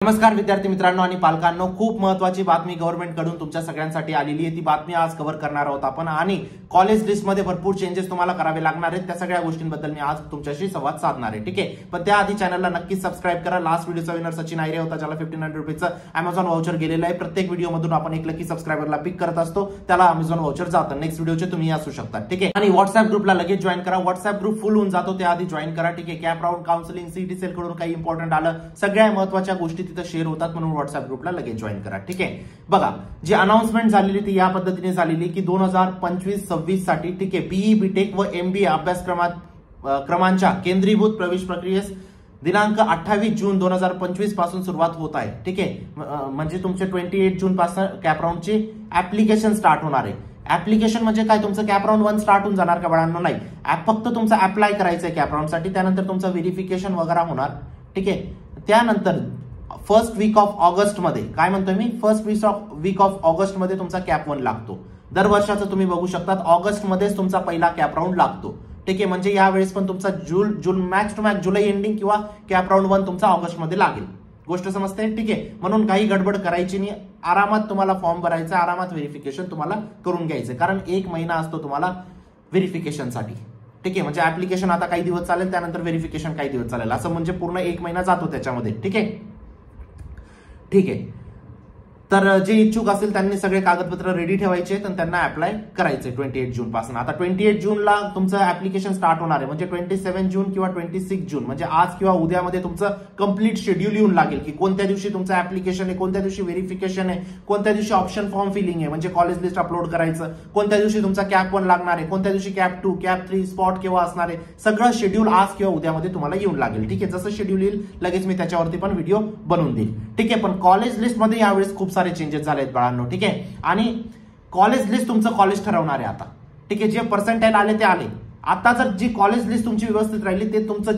नमस्कार विद्यार्थी मित्रांनो आणि पालकांनो, खूप महत्त्वाची बातमी गव्हर्नमेंट कडून तुमच्या सगळ्यांसाठी आलेली आहे। ती बातमी आज कव्हर करणार आहोत आपण आणि कॉलेज लिस्ट मध्ये भरपूर चेंजेस तुम्हाला करावे लागणार आहेत। त्या सगळ्या गोष्टींबद्दल मी आज तुमच्याशी संवाद साधणार आहे, ठीक आहे। पण त्याआधी चॅनलला नक्की सबस्क्राइब करा। लास्ट व्हिडिओचा विनर सचिन आयरे होता, ज्याला 1500 रुपयाचं Amazon व्हाउचर गेलेलं आहे। प्रत्येक व्हिडिओ मधून आपण एक लकी सबस्क्रायबरला पिक करत असतो, त्याला Amazon व्हाउचर जातं। नेक्स्ट व्हिडिओचे तुम्ही असू शकता, ठीक आहे। आणि व्हॉट्सअप ग्रुपला लगेच जॉईन करा। व्हॉट्सअप ग्रुप फुल होऊन जातो, त्याआधी जॉईन करा, ठीक आहे। CAP round, counselling, CET cell कडून काही इंपॉर्टंट आलं, सगळ्या महत्त्वाच्या गोष्टी तिथे शेअर होतात, म्हणून व्हॉट्सअप ग्रुपला लगेच जॉईन करा, ठीक आहे। बघा, जी अनाउन्समेंट झालेली ती या पद्धतीने झालेली की 2025-26 साठी, ठीक आहे, बीई बीटेक व एमबीए अभ्यासक्रमांच्या केंद्रीभूत प्रवेश प्रक्रियेस दिनांक 28 जून 2025 पासून सुरुवात होत आहे, ठीक आहे। म्हणजे तुमचे 28 जून पासून कॅप राऊंडची ऍप्लिकेशन स्टार्ट होणार आहे। ऍप्लिकेशन म्हणजे काय, तुमचं कॅप राऊंड 1 स्टार्ट होऊन जाणार का बाळांनो? नाही, फक्त तुमचं अप्लाय करायचंय कॅप राऊंड साठी, त्यानंतर तुमचं व्हेरिफिकेशन वगैरे होणार, ठीक आहे। त्यानंतर फर्स्ट वीक ऑफ ऑगस्ट मध्ये, काय म्हणतोय मी, फर्स्ट वीक ऑफ ऑगस्ट मध्ये तुमचा कॅप 1 लागतो। दरवर्षाचं तुम्ही बघू शकता, ऑगस्ट मध्येच तुमचा पहिला कॅप राऊंड लागतो, ठीक आहे। म्हणजे यावेळेस पण तुमचा जून मॅक्स टू मॅक्स जुलै एंडिंग किंवा कॅप राऊंड 1 तुमचा ऑगस्ट मध्ये लागेल। गोष्ट समजते, ठीक आहे। म्हणून काही गडबड करायची नाही, आरामात तुम्हाला फॉर्म भरायचा, आरामात व्हेरिफिकेशन तुम्हाला करून घ्यायचं, कारण 1 महिना असतो तुम्हाला व्हेरिफिकेशनसाठी, ठीक आहे। म्हणजे ऍप्लिकेशन आता काही दिवस चालेल, त्यानंतर व्हेरिफिकेशन काही दिवस चालेल, असं म्हणजे पूर्ण 1 महिना जातो त्याच्यामध्ये, ठीक आहे, ठीक आहे। तर जे इच्छुक असेल त्यांनी सगळे कागदपत्र रेडी ठेवायचे आणि त्यांना अप्लाय करायचे 28 जून पासून। आता 28 जूनला तुमचं ऍप्लिकेशन स्टार्ट होणार आहे, म्हणजे 27 जून किंवा 26 जून, म्हणजे आज किंवा उद्यामध्ये तुमचं कंप्लीट शेड्यूल येऊन लागेल की कोणत्या दिवशी तुमचं ऍप्लिकेशन आहे, कोणत्या दिवशी व्हेरिफिकेशन आहे, कोणत्या दिवशी ऑप्शन फॉर्म फिलिंग आहे, म्हणजे कॉलेज लिस्ट अपलोड करायचं, कोणत्या दिवशी तुमचा कॅप 1 लागणार आहे, कोणत्या दिवशी कॅप 2, कॅप 3, स्पॉट केव्हा असणार आहे, सगळं शेड्यूल आज किंवा उद्यामध्ये तुम्हाला येऊन लागेल, ठीक आहे। जसं शेड्यूल येईल लगेच मी त्याच्यावरती पण व्हिडिओ बनवून देईल, ठीक आहे। पण कॉलेज लिस्ट मध्ये यावेळेस खूप सारे चेंजेस झाले आहेत बाळांनो, ठीक आहे। आणि कॉलेज लिस्ट तुमचं कॉलेज ठरवणार आहे आता, ठीक आहे। जे पर्सेंटाइल आले ते आले, आता जर जी कॉलेज लिस्ट तुमची व्यवस्थित राहिली, ते तुमचं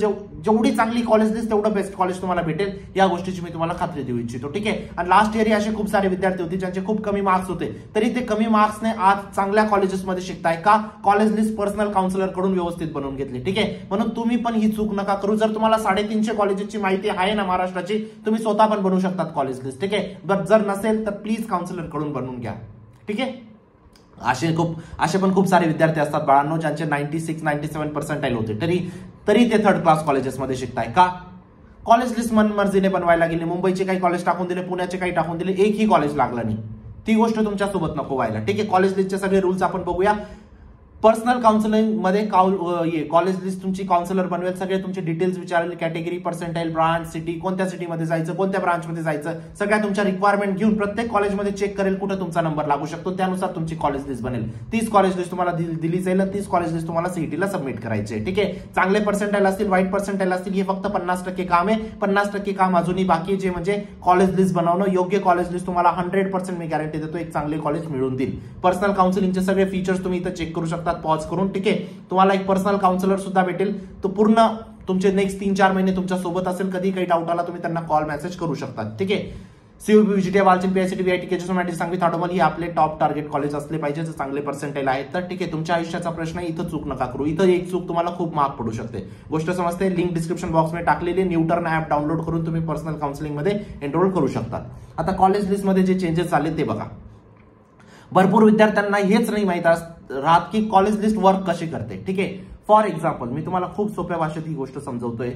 जेवढी चांगली कॉलेज लिस्ट तेवढं बेस्ट कॉलेज तुम्हाला भेटेल, या गोष्टीची मी तुम्हाला खात्री देऊ इच्छितो, ठीक आहे। आणि लास्ट इयर असे खूप सारे विद्यार्थी होते ज्यांचे खूप कमी मार्क्स होते, तरी ते कमी मार्क्सने आज चांगल्या कॉलेजेसमध्ये शिकताय का, कॉलेज लिस्ट पर्सनल काउन्सिलर कडून व्यवस्थित बनवून घेतली, ठीक आहे। म्हणून तुम्ही पण ही चूक नका करू। जर तुम्हाला 350 कॉलेजेसची माहिती आहे ना महाराष्ट्राची, तुम्ही स्वतः पण बनवू शकतात कॉलेज लिस्ट, ठीक आहे। जर नसेल तर प्लीज काउन्सिलर कडून बनवून घ्या, ठीक आहे। असे पण खूप सारे विद्यार्थी असतात बाळांनो ज्यांचे 96-97 पर्सेंटाइल होते, तरी ते थर्ड क्लास कॉलेजेसमध्ये शिकताय का, कॉलेज लिस्ट मनमर्जीने बनवायला गेले, मुंबईचे काही कॉलेज टाकून दिले, पुण्याचे काही टाकून दिले, एकही कॉलेज लागलं नाही, ती गोष्ट तुमच्यासोबत नको व्हायला, ठीक आहे। कॉलेज लिस्टचे सगळे रूल्स आपण बघूया। पर्सनल काउन्सिलिंग मध्ये कॉलेज लिस्ट तुमची काउन्सिलर बनवेल, सगळे तुमचे डिटेल्स विचारेल, कॅटेगरी, पर्सेंटाइल, ब्रांच, सिटी, कोणत्या सिटीमध्ये जायचं, कोणत्या ब्रांचमध्ये जायचं, सगळ्या तुमच्या रिक्वायरमेंट घेऊन प्रत्येक कॉलेजमध्ये चेक करेल कुठे तुमचा नंबर लागू शकतो, त्यानुसार तुमची कॉलेज लिस्ट बनेल। 30 कॉलेज लिस्ट तुम्हाला दिली जाईल, 30 कॉलेज लिस्ट तुम्हाला सीईटीला सबमिट करायचे, ठीक आहे। चांगले पर्सेंटाइल असतील, वाईट पर्सेंटाइल असतील, हे फक्त 50% काम आहे, 50% काम अजूनही बाकी, जे म्हणजे कॉलेज लिस्ट बनवणं। योग्य कॉलेज लिस्ट तुम्हाला 100% मी गॅरंटी देतो एक चांगले कॉलेज मिळून देईल। पर्सनल काउन्सिलिंगचे सगळे फीचर्स तुम्ही इथं चेक करू शकता पॉज करून, ठीक आहे। तुम्हाला एक पर्सनल काउन्सिलर सुद्धा भेटेल, तो पूर्ण तुमचे नेक्स्ट 3-4 महिने तुमच्या सोबत असेल, कधी काही डाऊट आला तुम्ही त्यांना कॉल मेसेज करू शकता, ठीक आहे। CUB, विजिटिया, Walchand, PICT, VIT, KGS, Sangvi, थाटोमल ही आपले टॉप टार्गेट कॉलेज असले पाहिजे, जे चांगले पर्सेंटाइल आहेत, तर ठीक आहे। तुमच्या आयुष्याचा प्रश्न आहे, इथं चूक नका करू, इथं एक चूक तुम्हाला खूप मार्क पडू शकते, गोष्ट समजते। लिंक डिस्क्रिप्शन बॉक्स मध्ये टाकलेली, न्यूटर्न ऍप डाउनलोड करून तुम्ही पर्सनल काउन्सिलिंग मध्ये एनरोल करू शकता। आता कॉलेज लिस्ट मध्ये जे चेंजेस झाले ते बघा। भरपूर विद्यार्थ्यांना हेच नाही माहित राहत की कॉलेज लिस्ट वर्क कशी करते, ठीक आहे। फॉर एक्झाम्पल मी तुम्हाला खूप सोप्या भाषेत ही गोष्ट समजवतोय।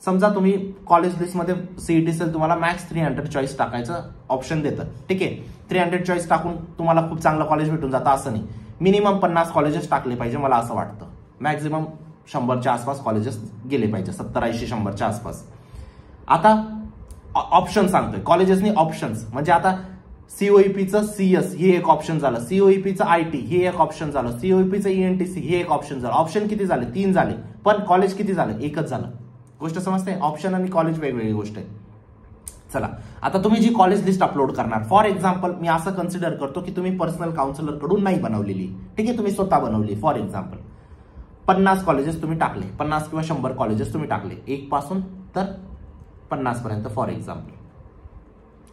समजा तुम्ही कॉलेज लिस्ट मध्ये सीईटी सेल तुम्हाला मॅक्स 300 चॉईस टाकायचं ऑप्शन देतं, ठीक आहे। 300 चॉईस टाकून तुम्हाला खूप चांगलं कॉलेज भेटून जातं असं नाही, मिनिमम 50 कॉलेजेस टाकले पाहिजे, मला असं वाटतं। मॅक्झिमम 100च्या आसपास कॉलेजेस गेले पाहिजे, 70-80-100च्या आसपास। आता ऑप्शन सांगतोय, कॉलेजेसनी ऑप्शन्स, म्हणजे आता सीओईपीचं सीएस हे एक ऑप्शन झालं, सीओईपीचं आयटी हे एक ऑप्शन झालं, सीओईपीचं ईएनटीसी हे एक ऑप्शन झालं। ऑप्शन किती झाले? 3 झाले, पण कॉलेज किती झालं? एकच झालं। गोष्ट समजते, ऑप्शन आणि कॉलेज वेगवेगळी गोष्ट आहे। चला, आता तुम्ही जी कॉलेज लिस्ट अपलोड करणार, फॉर एक्झाम्पल मी असं कन्सिडर करतो की तुम्ही पर्सनल काउन्सिलर कडून नाही बनवलेली, ठीक आहे, तुम्ही स्वतः बनवली। फॉर एक्झाम्पल 50 कॉलेजेस तुम्ही टाकले, 50 किंवा 100 कॉलेजेस तुम्ही टाकले, 1 पासून तर 50 पर्यंत फॉर एक्झाम्पल,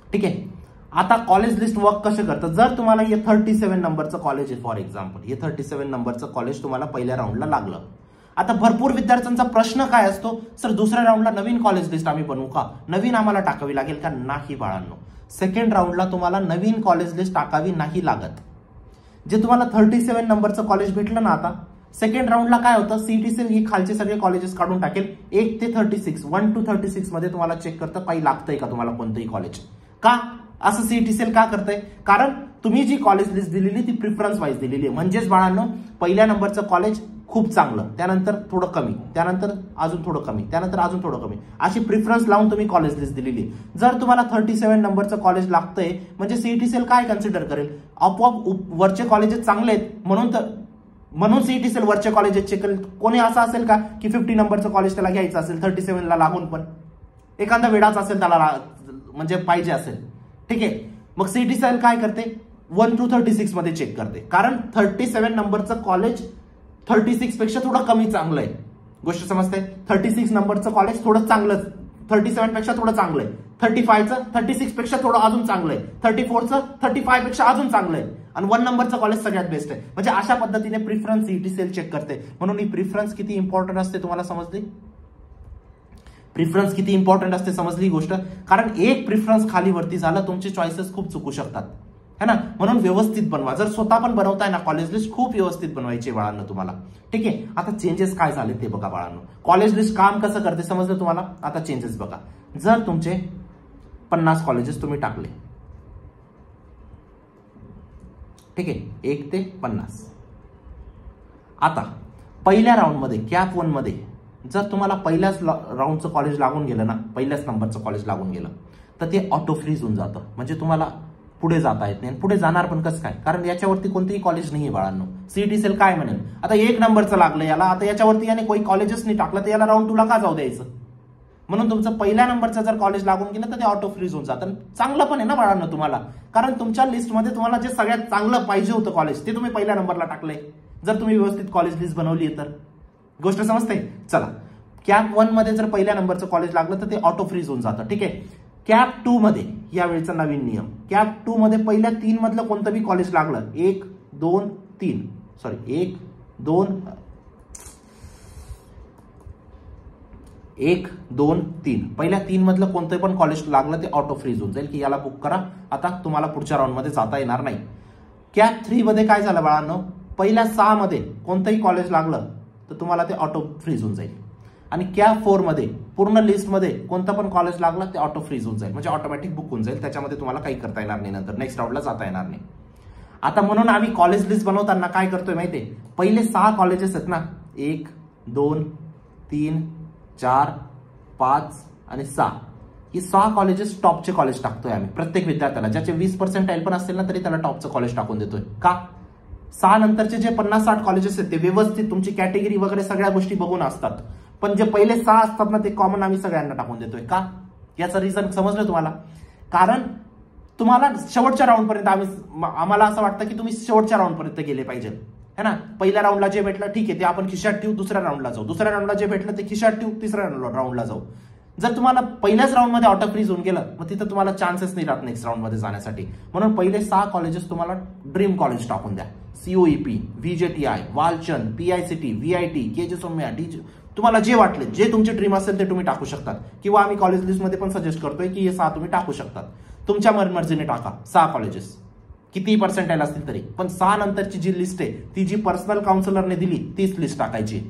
ठीक आहे। आता कॉलेज लिस्ट वर्क कसे करतं, जर तुम्हाला हे 37 नंबरचं कॉलेज आहे फॉर एक्झाम्पल, हे 37 नंबरचं कॉलेज तुम्हाला पहिल्या राऊंडला लागलं आता भरपूर विद्यार्थ्यांचा प्रश्न काय असतो, सर दुसऱ्या राऊंडला नवीन कॉलेज लिस्ट आम्ही बनवू का, नवीन आम्हाला टाकावी लागेल का? नाही बाळांनो, सेकंड राऊंडला तुम्हाला नवीन कॉलेज लिस्ट टाकावी नाही लागत. जे तुम्हाला 37 नंबरचं कॉलेज भेटलं ना, आता सेकंड राऊंडला काय होतं, सीईटी सेल ही खालचे सगळे कॉलेजेस काढून टाकेल. 1 ते 36 1 to 36 मध्ये तुम्हाला चेक करतं काही लागतंय का तुम्हाला कोणतंही कॉलेज. का असं सीईटी सेल का करतंय? कारण तुम्ही जी कॉलेज लिस्ट दिलेली ती प्रिफरन्स वाईज दिलेली आहे. म्हणजेच बाळांनो, पहिल्या नंबरचं कॉलेज खूप चांगलं, त्यानंतर थोडं कमी, त्यानंतर अजून थोडं कमी, त्यानंतर अजून थोडं कमी, अशी प्रिफरन्स लावून तुम्ही कॉलेज लिस्ट दिलेली. जर तुम्हाला 37 नंबरचं कॉलेज लागतंय म्हणजे सीईटी सेल काय कन्सिडर करेल, आपोआप वरचे कॉलेजेस चांगले आहेत म्हणून सीईटी सेल वरचे कॉलेजेस चेक करेल. कोणी असं असेल का की 50 नंबरचं कॉलेज त्याला घ्यायचं असेल 37 ला लागून, पण एखादा वेळाच असेल त्याला म्हणजे पाहिजे असेल, ठीक आहे, मग सीईटी सेल काय करते 1 to 36 मध्ये चेक करते. कारण 37 नंबरचं कॉलेज 36 पेक्षा थोडं कमी चांगलं आहे. गोष्ट समजते? 36 नंबरचं कॉलेज थोडं चांगलं, 37 पेक्षा थोडं चांगलं आहे. 35चं 36 पेक्षा थोडं अजून चांगलं आहे. 34चं 35 पेक्षा अजून चांगलं आहे. आणि 1 नंबरचं कॉलेज सगळ्यात बेस्ट आहे. म्हणजे अशा पद्धतीने प्रिफरन्स सीईटी सेल चेक करते. म्हणून ही प्रिफरन्स किती इम्पॉर्टंट असते तुम्हाला समजली? प्रिफरन्स किती इम्पॉर्टंट असते समजली गोष्ट? कारण एक प्रिफरन्स खाली वरती झालं तुमचे चॉईसेस खूप चुकू शकतात, है ना. म्हणून व्यवस्थित बनवा. जर स्वतः पण बनवताय ना कॉलेज लिस्ट, खूप व्यवस्थित बनवायची बाळांनो तुम्हाला, ठीक आहे. आता चेंजेस काय झाले ते बघा बाळांनो. कॉलेज लिस्ट काम कसं करते समजलं तुम्हाला? आता चेंजेस बघा. जर तुमचे 50 कॉलेजेस तुम्ही टाकले, ठीक आहे, 1 ते 50. आता पहिल्या राऊंडमध्ये कॅप 1 मध्ये जर तुम्हाला पहिल्याच राऊंडचं कॉलेज लागून गेलं ना, पहिल्याच नंबरचं कॉलेज लागून गेलं तर ते ऑटो फ्रीज होऊन जातं. म्हणजे तुम्हाला पुढे जाता येत नाही. पुढे जाणार पण कसं काय? कारण याच्यावरती कोणतेही कॉलेज नाहीये बाळांनो. सीईटी सेल काय म्हणेल, आता 1 नंबरचं लागलं याला, आता याच्यावरती याने काही कॉलेजेस नाही टाकलं तर याला राऊंड 2ला का जाऊ द्यायचं? म्हणून तुमचं पहिल्या नंबरचं जर कॉलेज लागून गेलं तर ते ऑटो फ्रीज होऊन जातं. चांगलं पण आहे ना बाळांनो तुम्हाला, कारण तुमच्या लिस्टमध्ये तुम्हाला जे सगळ्यात चांगलं पाहिजे होतं कॉलेज ते तुम्ही पहिल्या नंबरला टाकलंय. जर तुम्ही व्यवस्थित कॉलेज लिस्ट बनवली तर गोष्ट समजते. चला, कॅप 1 मध्ये जर पहिल्या नंबरचं कॉलेज लागलं तर ते ऑटो फ्रीज होऊन जातं, ठीक आहे. कॅप 2 मध्ये यावेळीचा नवीन नियम, कॅप 2 मध्ये पहिल्या 3 मधलं कोणतं बी कॉलेज लागलं, 1 2 3 1 2 1 2 3 पहिल्या 3 मधलं कोणतं पण कॉलेज लागलं ते ऑटो फ्रीज होऊन जाईल की याला बुक करा, आता तुम्हाला पुढच्या राऊंड मध्ये जाता येणार नाही. कॅप 3 मध्ये काय झालं बाळांनो, पहिल्या 6 मध्ये कोणतंही कॉलेज लागलं तर तुम्हाला ते ऑटो फ्रीज होऊन जाईल. आणि कॅप 4 मध्ये पूर्ण लिस्ट मध्ये कोणतं पण कॉलेज लागलं ते ऑटो फ्रीज होऊन जाईल, म्हणजे ऑटोमॅटिक बुक होऊन जाईल. त्याच्यामध्ये तुम्हाला काही करता येणार नाही, नंतर नेक्स्ट राऊंडला जाता येणार नाही. आता म्हणून आम्ही कॉलेज लिस्ट बनवताना काय करतोय माहितीये, पहिले 6 कॉलेजेस आहेत ना, 1 2 3 4 5 आणि 6, ही 6 कॉलेजेस टॉपचे कॉलेज टाकतोय आम्ही प्रत्येक विद्यार्थ्याला. ज्याचे 20% पण असतील ना तरी त्याला टॉपचं कॉलेज टाकून देतोय. का? 6 नंतरचे जे 50-60 कॉलेजेस आहेत ते व्यवस्थित तुमची कॅटेगरी वगैरे सगळ्या गोष्टी बघून असतात, पण जे पहिले 6 असतात ना ते कॉमन आम्ही सगळ्यांना टाकून देतोय. का? याचं रिझन समजलं तुम्हाला? कारण तुम्हाला शेवटच्या राऊंड पर्यंत आम्हाला असं वाटतं की तुम्ही शेवटच्या राऊंड पर्यंत गेले पाहिजे, है ना. पहिल्या राऊंडला जे भेटलं ठीक आहे ते आपण खिशात ठेवू, दुसऱ्या राऊंडला जाऊ, दुसऱ्या राऊंडला जे भेटलं ते खिशात ठेवू, तिसऱ्या राऊंडला जाऊ. जर तुम्हाला पहिल्याच राऊंड मध्ये ऑटो फ्रीज होऊन गेलं मग तिथं तुम्हाला चान्सेस नाही राहत नेक्स्ट राऊंड मध्ये जाण्यासाठी. म्हणून पहिले 6 कॉलेजेस तुम्हाला ड्रीम कॉलेज टाकून द्या. COEP, VJTI, Walchand, PICT, VIT, KJ Saumya, तुम्हाला जे वाटले, जे तुमचे ड्रीम असेल ते तुम्ही टाकू शकतात. किंवा आम्ही कॉलेज लिस्ट मध्ये पण सजेस्ट करतोय की हे 6 तुम्ही टाकू शकतात. तुमच्या मनमर्जीने टाका 6 कॉलेजेस, किती पर्सेंटाइल असतील तरी. पण 6 नंतरची जी लिस्ट आहे ती जी पर्सनल काउन्सिलरने दिली तीच लिस्ट टाकायची.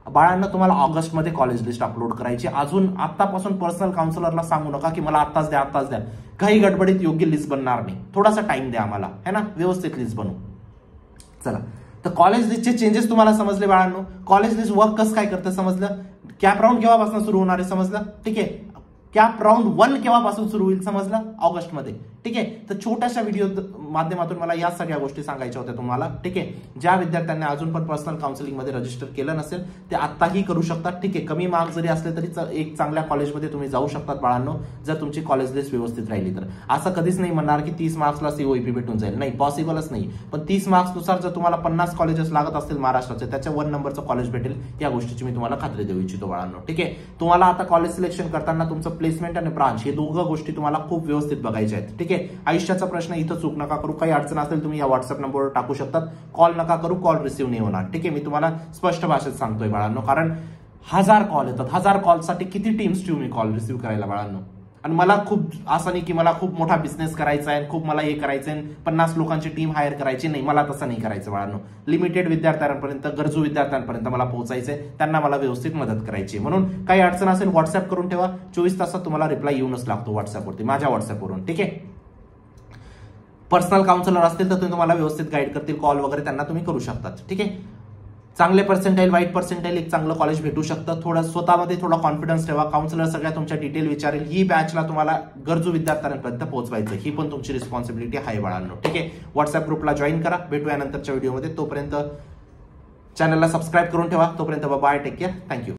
बाळांना तुम्हाला ऑगस्ट मध्ये कॉलेज लिस्ट अपलोड करायची. अजून आतापासून पर्सनल काउन्सिलरला सांगू नका की मला आत्ताच द्या आत्ताच द्या. काही गडबडीत योग्य लिस्ट बनणार नाही, थोडासा टाइम द्या आम्हाला, है ना, व्यवस्थित लिस्ट बनवू. चला, तर कॉलेज लिस्टचे चेंजेस तुम्हाला समजले बाळांनो. कॉलेज लिस्ट वर्क कसं काय करतं समजलं. कॅप राऊंड केव्हापासून सुरू होणार आहे समजलं, ठीक आहे. कॅप राऊंड 1 केव्हापासून सुरू होईल समजलं, ऑगस्ट मध्ये, ठीक आहे. तर छोट्याशा व्हिडिओ माध्यमातून मला या सगळ्या गोष्टी सांगायच्या होत्या तुम्हाला, ठीक आहे. ज्या विद्यार्थ्यांनी अजून पण पर्सनल काउन्सिलिंग मध्ये रजिस्टर केलं नसेल ते आत्ताही करू शकतात, ठीक आहे. कमी मार्क्स जरी असले तरी एक चांगल्या कॉलेजमध्ये तुम्ही जाऊ शकतात बाळांनो, जर तुमची कॉलेज लिस्ट व्यवस्थित राहिली तर. असं कधीच नाही म्हणणार की 30 मार्क्सला सीओईपी भेटून जाईल, नाही, पॉसिबलच नाही. पण 30 मार्क्सनुसार जर तुम्हाला 50 कॉलेजेस लागत असतील महाराष्ट्राचे, त्याच्या 1 नंबरचं कॉलेज भेटेल, या गोष्टीची मी तुम्हाला खात्री देऊ इच्छितो बाळांनो, ठीक आहे. तुम्हाला आता कॉलेज सिलेक्शन करताना तुमचं प्लेसमेंट आणि ब्रांच हे दोघं गोष्टी तुम्हाला खूप व्यवस्थित बघायच्या आहेत, ठीक आहे. आहे. आयुष्याचा प्रश्न इथं चूक नका करू. काही अडचण असेल तुम्ही या व्हॉट्सअप नंबरवर टाकू शकतात. कॉल नका करू, कॉल रिसिव्ह नाही होणार. ठीक आहे, मी तुम्हाला स्पष्ट भाषेत सांगतोय बाळांनो, कारण 1000 कॉल येतात. 1000 कॉलसाठी किती टीम्स ठेवू मी कॉल रिसिव्ह करायला बाळांनो. आणि मला खूप असं नाही की मला खूप मोठा बिझनेस करायचा आहे, खूप मला हे करायचं आहे, 50 लोकांची टीम हायर करायची नाही. मला तसं नाही करायचं बाळांनो. लिमिटेड विद्यार्थ्यांपर्यंत, गरजू विद्यार्थ्यांपर्यंत मला पोहोचायचंय, त्यांना मला व्यवस्थित मदत करायची. म्हणून काही अडचण असेल व्हॉट्सअप करून ठेवा. 24 तासात तुम्हाला रिप्लाय येऊनच लागतो व्हॉट्सअपवरती, माझ्या व्हॉट्सअपवरून. ठीक आहे. पर्सनल काउन्सिलर असतील तर तुम्हाला व्यवस्थित गाईड करतील. कॉल वगैरे त्यांना तुम्ही करू शकतात. ठीक आहे. चांगले पर्सेंटाईल, वाईट पर्सेंटाईल, एक चांगलं कॉलेज भेटू शकतं. थोडं स्वतःमध्ये थोडा कॉन्फिडन्स ठेवा. काउन्सिलर सगळ्या तुमच्या डिटेल विचारेल. ही बॅचला तुम्हाला गरजू विद्यार्थ्यांपर्यंत पोहोचवायचं, ही पण तुमची रिस्पॉन्सिबिलिटी आहे बाळांनो. ठीक आहे. व्हॉट्सअप ग्रुपला जॉईन करा. भेटूया नंतरच्या व्हिडिओमध्ये. तोपर्यंत चॅनलला सबस्क्राईब करून ठेवा. तोपर्यंत बाय, टेक केअर, थँक्यू.